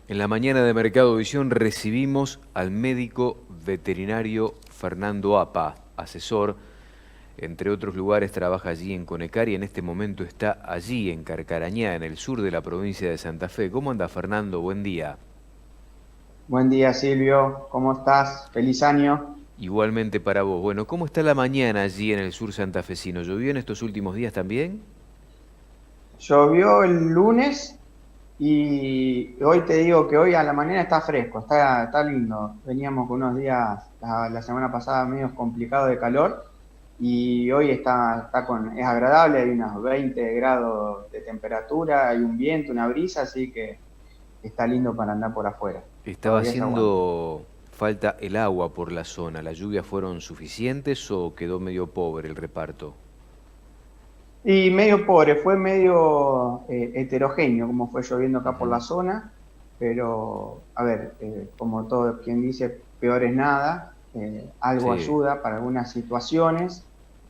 En la mañana de Mercado Visión recibimos al médico veterinario Fernando Apa, asesor. Entre otros lugares trabaja allí en Conecar y en este momento está allí en Carcarañá, en el sur de la provincia de Santa Fe. ¿Cómo anda, Fernando? Buen día. Buen día, Silvio. ¿Cómo estás? Feliz año. Igualmente para vos. Bueno, ¿cómo está la mañana allí en el sur santafesino? ¿Llovió en estos últimos días también? Llovió el lunes y hoy te digo que hoy a la mañana está fresco, está lindo. Veníamos con unos días la semana pasada medio complicado de calor y hoy es agradable, hay unos 20 grados de temperatura, hay un viento, una brisa, así que está lindo para andar por afuera. ¿Estaba Todavía se aguanta. haciendo falta el agua por la zona? ¿Las lluvias fueron suficientes o quedó medio pobre el reparto? Y medio pobre, fue medio heterogéneo como fue lloviendo acá por Ujú. la zona, pero a ver, como todo quien dice, peor es nada, algo Sí. ayuda para algunas situaciones,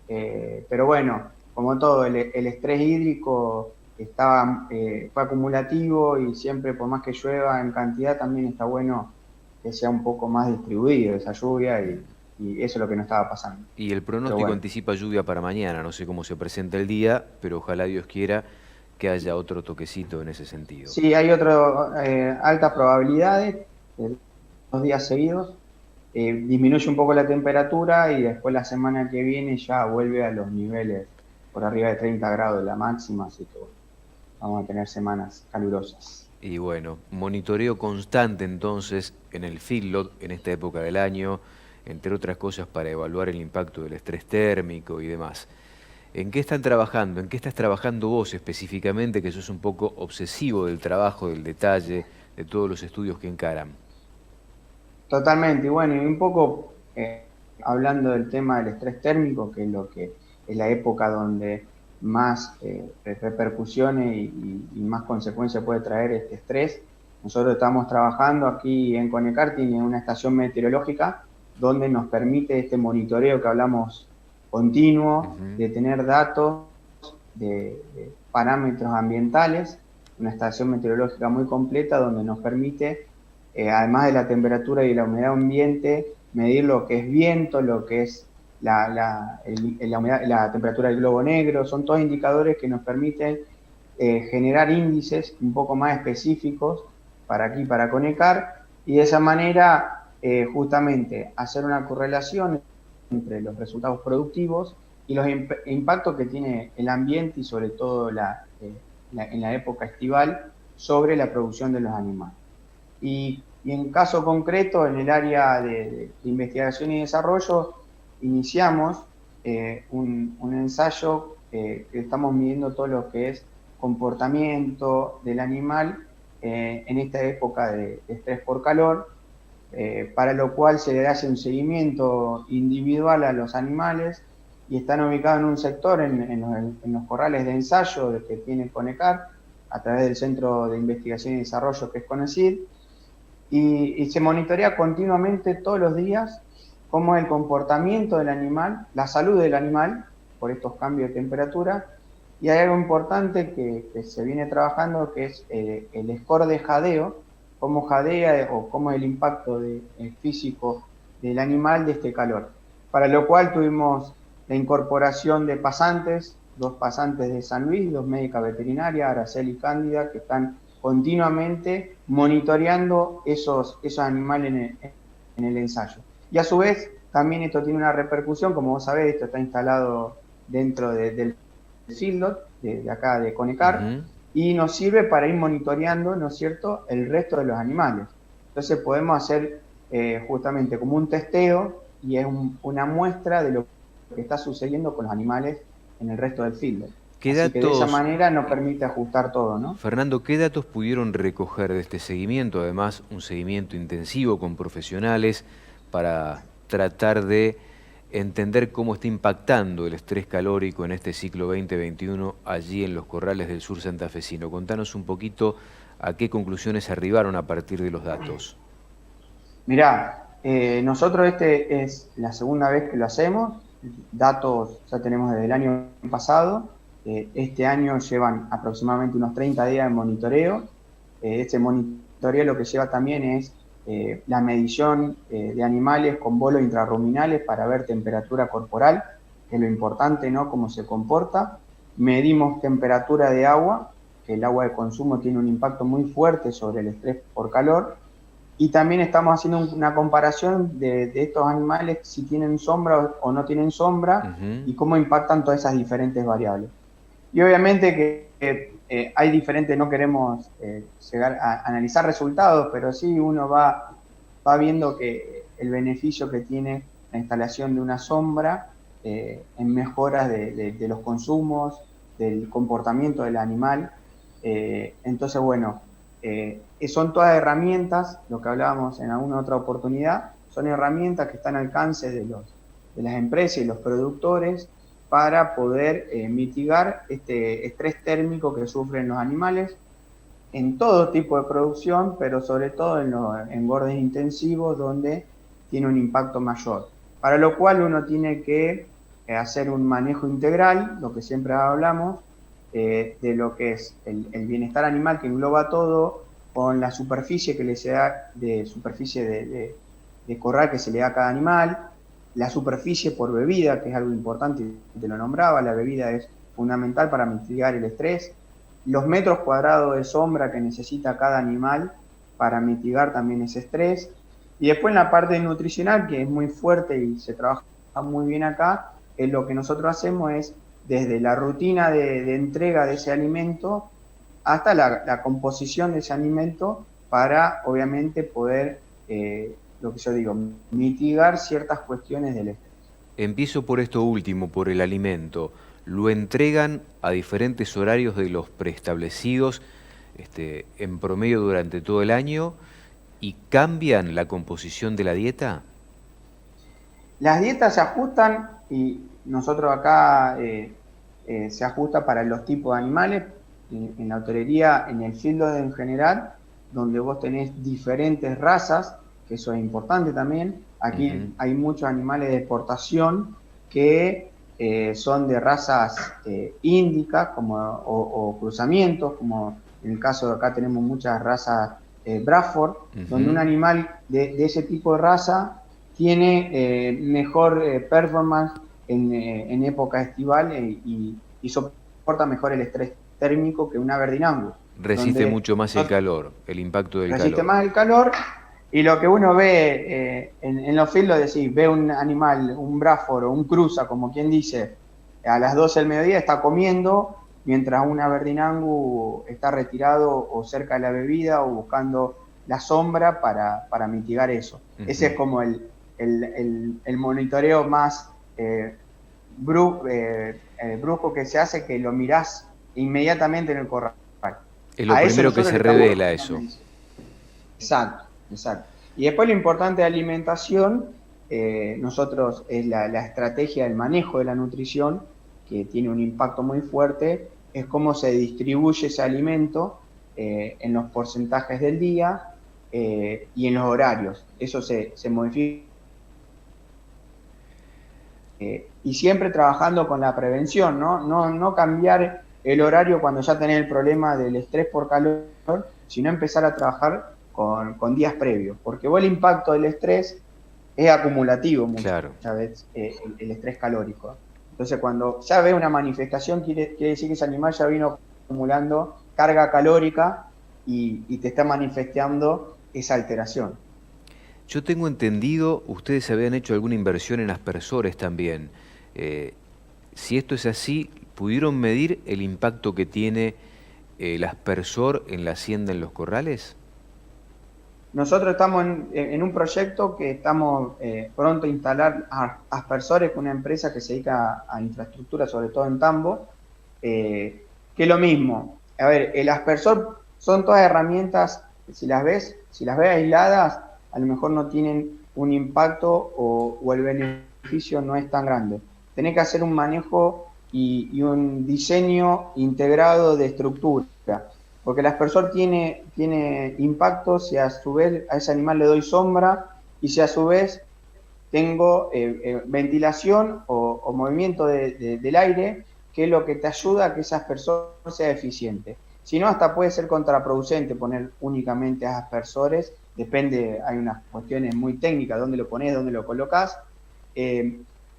pero bueno, como todo, el estrés hídrico fue acumulativo y siempre por más que llueva en cantidad también está bueno que sea un poco más distribuido esa lluvia y eso es lo que no estaba pasando. Y el Pero pronóstico bueno. anticipa lluvia para mañana. No sé cómo se presenta el día, pero ojalá Dios quiera que haya otro toquecito en ese sentido. Sí, hay altas probabilidades, dos días seguidos, disminuye un poco la temperatura y después la semana que viene ya vuelve a los niveles por arriba de 30 grados de la máxima, así que bueno, vamos a tener semanas calurosas. Y bueno, monitoreo constante entonces en el feedlot en esta época del año, entre otras cosas para evaluar el impacto del estrés térmico y demás. ¿En qué están trabajando? ¿En qué estás trabajando vos específicamente, que sos un poco obsesivo del trabajo, del detalle, de todos los estudios que encaran? Totalmente, y bueno, y un poco hablando del tema del estrés térmico, que es lo que es la época donde más repercusiones y más consecuencias puede traer este estrés. Nosotros estamos trabajando aquí en Conecarting en una estación meteorológica donde nos permite este monitoreo que hablamos continuo, Ujú. de tener datos de parámetros ambientales, una estación meteorológica muy completa donde nos permite además de la temperatura y la humedad ambiente, medir lo que es viento, lo que es la temperatura del globo negro, son todos indicadores que nos permiten generar índices un poco más específicos para aquí, para Conecar, y de esa manera justamente hacer una correlación entre los resultados productivos y los impactos que tiene el ambiente y sobre todo en la época estival sobre la producción de los animales. Y en caso concreto, en el área de investigación y desarrollo, iniciamos un ensayo que estamos midiendo todo lo que es comportamiento del animal en esta época de estrés por calor, para lo cual se le hace un seguimiento individual a los animales y están ubicados en un sector en los corrales de ensayo que tiene Conecar a través del Centro de Investigación y Desarrollo que es CONECYT y se monitorea continuamente todos los días cómo es el comportamiento del animal, la salud del animal por estos cambios de temperatura. Y hay algo importante que se viene trabajando que es el score de jadeo, cómo jadea o cómo es el impacto físico del animal de este calor. Para lo cual tuvimos la incorporación de pasantes, dos pasantes de San Luis, dos médicas veterinarias, Araceli y Cándida, que están continuamente monitoreando esos animales en el ensayo. Y a su vez, también esto tiene una repercusión, como vos sabés, esto está instalado dentro del Fieldot, de acá de Conecar, Ujú. y nos sirve para ir monitoreando, ¿no es cierto?, el resto de los animales. Entonces podemos hacer justamente como un testeo y es una muestra de lo que está sucediendo con los animales en el resto del Fieldot. ¿Qué Así que de esa datos, manera nos permite ajustar todo, ¿no? Fernando, qué datos pudieron recoger de este seguimiento? Además, un seguimiento intensivo con profesionales para tratar de entender cómo está impactando el estrés calórico en este ciclo 2021 allí en los corrales del sur santafesino. Contanos un poquito a qué conclusiones arribaron a partir de los datos. Mirá, nosotros este es la segunda vez que lo hacemos, datos ya tenemos desde el año pasado, este año llevan aproximadamente unos 30 días de monitoreo, este monitoreo monitoría lo que lleva también es la medición de animales con bolos intrarruminales para ver temperatura corporal, que es lo importante, ¿no? Cómo se comporta. Medimos temperatura de agua, que el agua de consumo tiene un impacto muy fuerte sobre el estrés por calor. Y también estamos haciendo una comparación de estos animales, si tienen sombra o no tienen sombra, y cómo impactan todas esas diferentes variables. Y obviamente que hay diferentes, no queremos llegar a analizar resultados, pero sí uno va viendo que el beneficio que tiene la instalación de una sombra en mejoras de los consumos, del comportamiento del animal. Entonces, bueno, son todas herramientas, lo que hablábamos en alguna otra oportunidad, son herramientas que están al alcance de las empresas y los productores para poder mitigar este estrés térmico que sufren los animales en todo tipo de producción, pero sobre todo en los engordes intensivos, donde tiene un impacto mayor. Para lo cual uno tiene que hacer un manejo integral, lo que siempre hablamos, de lo que es el bienestar animal, que engloba todo, con la superficie que le se da, de superficie de corral que se le da a cada animal, la superficie por bebida, que es algo importante, te lo nombraba, la bebida es fundamental para mitigar el estrés, los metros cuadrados de sombra que necesita cada animal para mitigar también ese estrés, y después en la parte nutricional, que es muy fuerte y se trabaja muy bien acá, lo que nosotros hacemos es desde la rutina de entrega de ese alimento hasta la composición de ese alimento para, obviamente, poder, lo que yo digo, mitigar ciertas cuestiones del estrés. Empiezo por esto último, por el alimento. ¿Lo entregan a diferentes horarios de los preestablecidos, en promedio durante todo el año, y cambian la composición de la dieta? Las dietas se ajustan y nosotros acá se ajusta para los tipos de animales. En la hotelería, en el field en general, donde vos tenés diferentes razas, que eso es importante también. Aquí hay muchos animales de exportación que son de razas índicas o cruzamientos, como en el caso de acá tenemos muchas razas Bradford, donde un animal de ese tipo de raza tiene mejor performance en época estival y soporta mejor el estrés térmico que una Aberdeen Angus. Resiste mucho más el calor, el impacto del calor. Resiste más el calor, y lo que uno ve en los fields, es decir, ve un animal, un Bradford o un cruza, como quien dice, a las 12 del mediodía está comiendo, mientras un Aberdeen Angus está retirado o cerca de la bebida o buscando la sombra para mitigar eso. Ese es como el monitoreo más brusco que se hace, que lo mirás inmediatamente en el corral. Es lo primero que se revela eso. Exacto. Y después lo importante de alimentación, nosotros es la estrategia del manejo de la nutrición, que tiene un impacto muy fuerte, es cómo se distribuye ese alimento en los porcentajes del día y en los horarios. Eso se modifica. Y siempre trabajando con la prevención, no cambiar el horario cuando ya tenés el problema del estrés por calor, sino empezar a trabajar con días previos, porque vos el impacto del estrés es acumulativo muchas veces, el estrés calórico. Entonces cuando ya ves una manifestación, quiere decir que ese animal ya vino acumulando carga calórica y te está manifestando esa alteración. Yo tengo entendido, ustedes habían hecho alguna inversión en aspersores también. Si esto es así, ¿pudieron medir el impacto que tiene el aspersor en la hacienda, en los corrales? Nosotros estamos en un proyecto que estamos pronto a instalar aspersores con una empresa que se dedica a infraestructura, sobre todo en tambo, que es lo mismo. A ver, el aspersor son todas herramientas, si las ves aisladas, a lo mejor no tienen un impacto o el beneficio no es tan grande. Tenés que hacer un manejo y un diseño integrado de estructura, porque el aspersor tiene impacto si a su vez a ese animal le doy sombra y si a su vez tengo ventilación o movimiento del aire, que es lo que te ayuda a que ese aspersor sea eficiente. Si no, hasta puede ser contraproducente poner únicamente aspersores, depende, hay unas cuestiones muy técnicas, dónde lo pones, dónde lo colocas,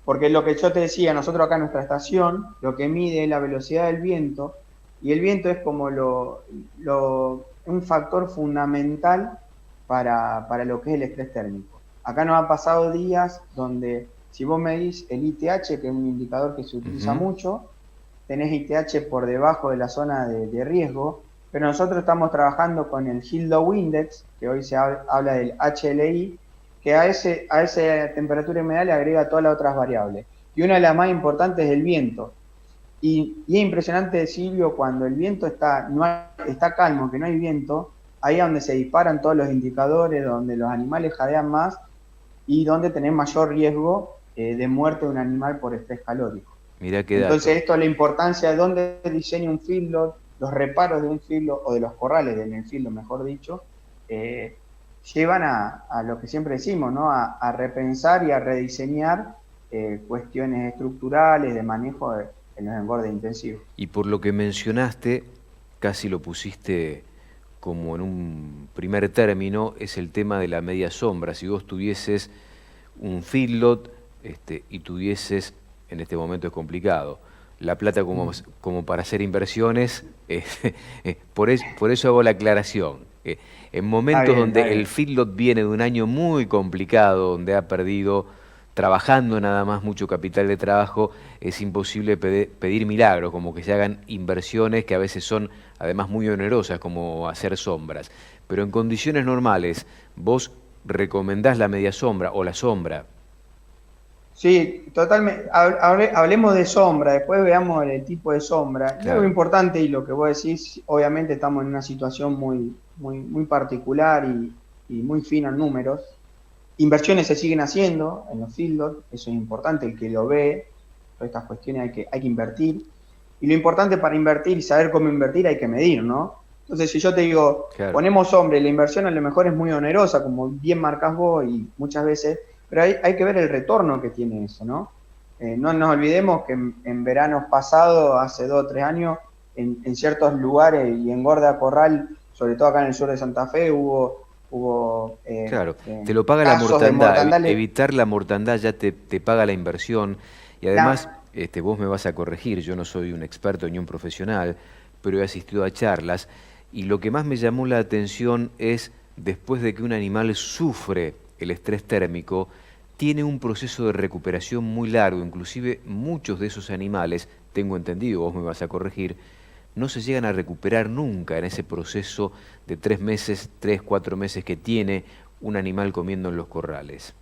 porque lo que yo te decía, nosotros acá en nuestra estación, lo que mide es la velocidad del viento, y el viento es como un factor fundamental para lo que es el estrés térmico. Acá nos ha pasado días donde, si vos medís el ITH, que es un indicador que se utiliza mucho, tenés ITH por debajo de la zona de riesgo, pero nosotros estamos trabajando con el Hill Low Index, que hoy se habla del HLI, que a esa temperatura humedad le agrega todas las otras variables. Y una de las más importantes es el viento. Y es impresionante, Silvio, cuando el viento está calmo, que no hay viento, ahí es donde se disparan todos los indicadores, donde los animales jadean más y donde tenés mayor riesgo de muerte de un animal por estrés calórico. Mirá qué Entonces, dato. esto es la importancia de dónde diseña un feedlot, los reparos de un feedlot, o de los corrales en el feedlot, mejor dicho, llevan a lo que siempre decimos, ¿no? A repensar y a rediseñar cuestiones estructurales de manejo en los engordes intensivos. Y por lo que mencionaste, casi lo pusiste como en un primer término, es el tema de la media sombra. Si vos tuvieses un feedlot y tuvieses, en este momento es complicado, la plata como para hacer inversiones, por eso hago la aclaración. En momentos donde el feedlot viene de un año muy complicado, donde ha perdido, trabajando nada más, mucho capital de trabajo, es imposible pedir milagros, como que se hagan inversiones que a veces son además muy onerosas, como hacer sombras. Pero en condiciones normales, ¿vos recomendás la media sombra o la sombra? Sí, totalmente. Hablemos de sombra, después veamos el tipo de sombra. Claro. Y algo importante, y lo que vos decís, obviamente estamos en una situación muy particular y muy fina en números. Inversiones se siguen haciendo en los feedlots, eso es importante, el que lo ve, todas estas cuestiones hay que invertir. Y lo importante para invertir y saber cómo invertir hay que medir, ¿no? Entonces, si yo te digo, Claro. ponemos sombra y la inversión a lo mejor es muy onerosa, como bien marcás vos y muchas veces, pero hay que ver el retorno que tiene eso, ¿no? No nos olvidemos que en veranos pasados, hace 2 o 3 años, en ciertos lugares y en Gorda Corral, sobre todo acá en el sur de Santa Fe, hubo claro, te lo paga la mortandad, evitar la mortandad ya te paga la inversión, y además vos me vas a corregir, yo no soy un experto ni un profesional, pero he asistido a charlas, y lo que más me llamó la atención es, después de que un animal sufre el estrés térmico, tiene un proceso de recuperación muy largo, inclusive muchos de esos animales, tengo entendido, vos me vas a corregir, no se llegan a recuperar nunca en ese proceso de 3 meses, 3, 4 meses que tiene un animal comiendo en los corrales.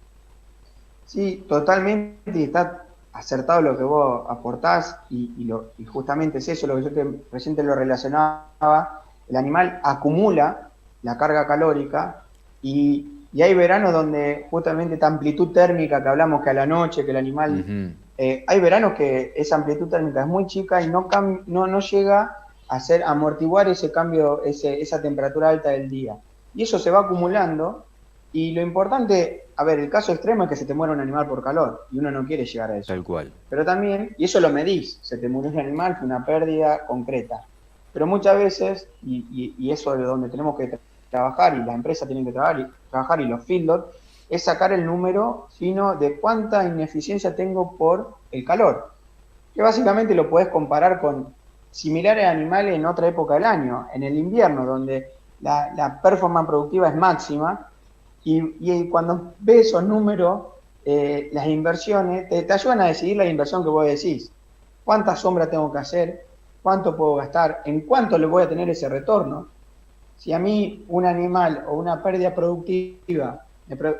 Sí, totalmente, y está acertado lo que vos aportás, y justamente es eso lo que yo recién te lo relacionaba. El animal acumula la carga calórica y hay veranos donde justamente esta amplitud térmica que hablamos que a la noche, que el animal... hay veranos que esa amplitud térmica es muy chica y no llega a amortiguar ese cambio, esa temperatura alta del día. Y eso se va acumulando, y lo importante, a ver, el caso extremo es que se te muera un animal por calor, y uno no quiere llegar a eso. Tal cual. Pero también, y eso lo medís, se te murió un animal, fue una pérdida concreta. Pero muchas veces, y eso es donde tenemos que trabajar, y las empresas tienen que trabajar, y los feedlots, es sacar el número fino de cuánta ineficiencia tengo por el calor. Que básicamente lo podés comparar con similares animales en otra época del año, en el invierno, donde la performance productiva es máxima, y cuando ves esos números, las inversiones, te ayudan a decidir la inversión que vos decís. ¿Cuánta sombra tengo que hacer? ¿Cuánto puedo gastar? ¿En cuánto le voy a tener ese retorno? Si a mí un animal o una pérdida productiva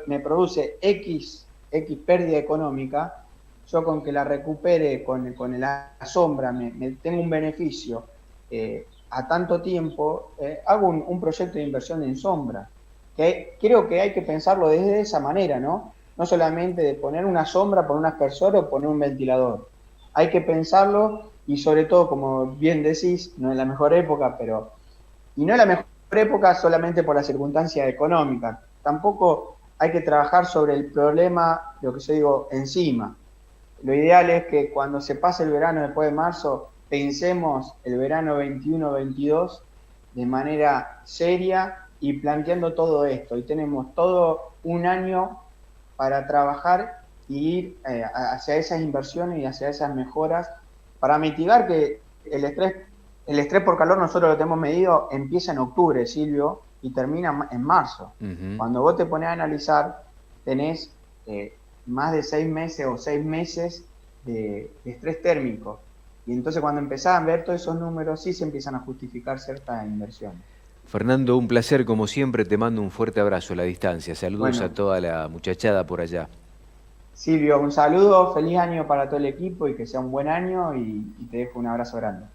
me produce X pérdida económica, yo con que la recupere con la sombra, me tengo un beneficio a tanto tiempo, hago un proyecto de inversión en sombra. Que creo que hay que pensarlo desde esa manera, ¿no? No solamente de poner una sombra por un aspersor o poner un ventilador. Hay que pensarlo, y sobre todo, como bien decís, no es la mejor época, y no es la mejor época solamente por la circunstancia económica. Tampoco hay que trabajar sobre el problema, lo que yo digo, encima. Lo ideal es que cuando se pase el verano después de marzo, pensemos el verano 21-22 de manera seria y planteando todo esto. Y tenemos todo un año para trabajar y ir hacia esas inversiones y hacia esas mejoras para mitigar que el estrés por calor nosotros lo tenemos medido, empieza en octubre, Silvio, y termina en marzo. Cuando vos te pones a analizar, tenés más de 6 meses o 6 meses de estrés térmico. Y entonces cuando empezás a ver todos esos números, sí se empiezan a justificar ciertas inversiones. Fernando, un placer como siempre, te mando un fuerte abrazo a la distancia. Saludos a Bueno, toda la muchachada por allá. Silvio, un saludo, feliz año para todo el equipo y que sea un buen año y te dejo un abrazo grande.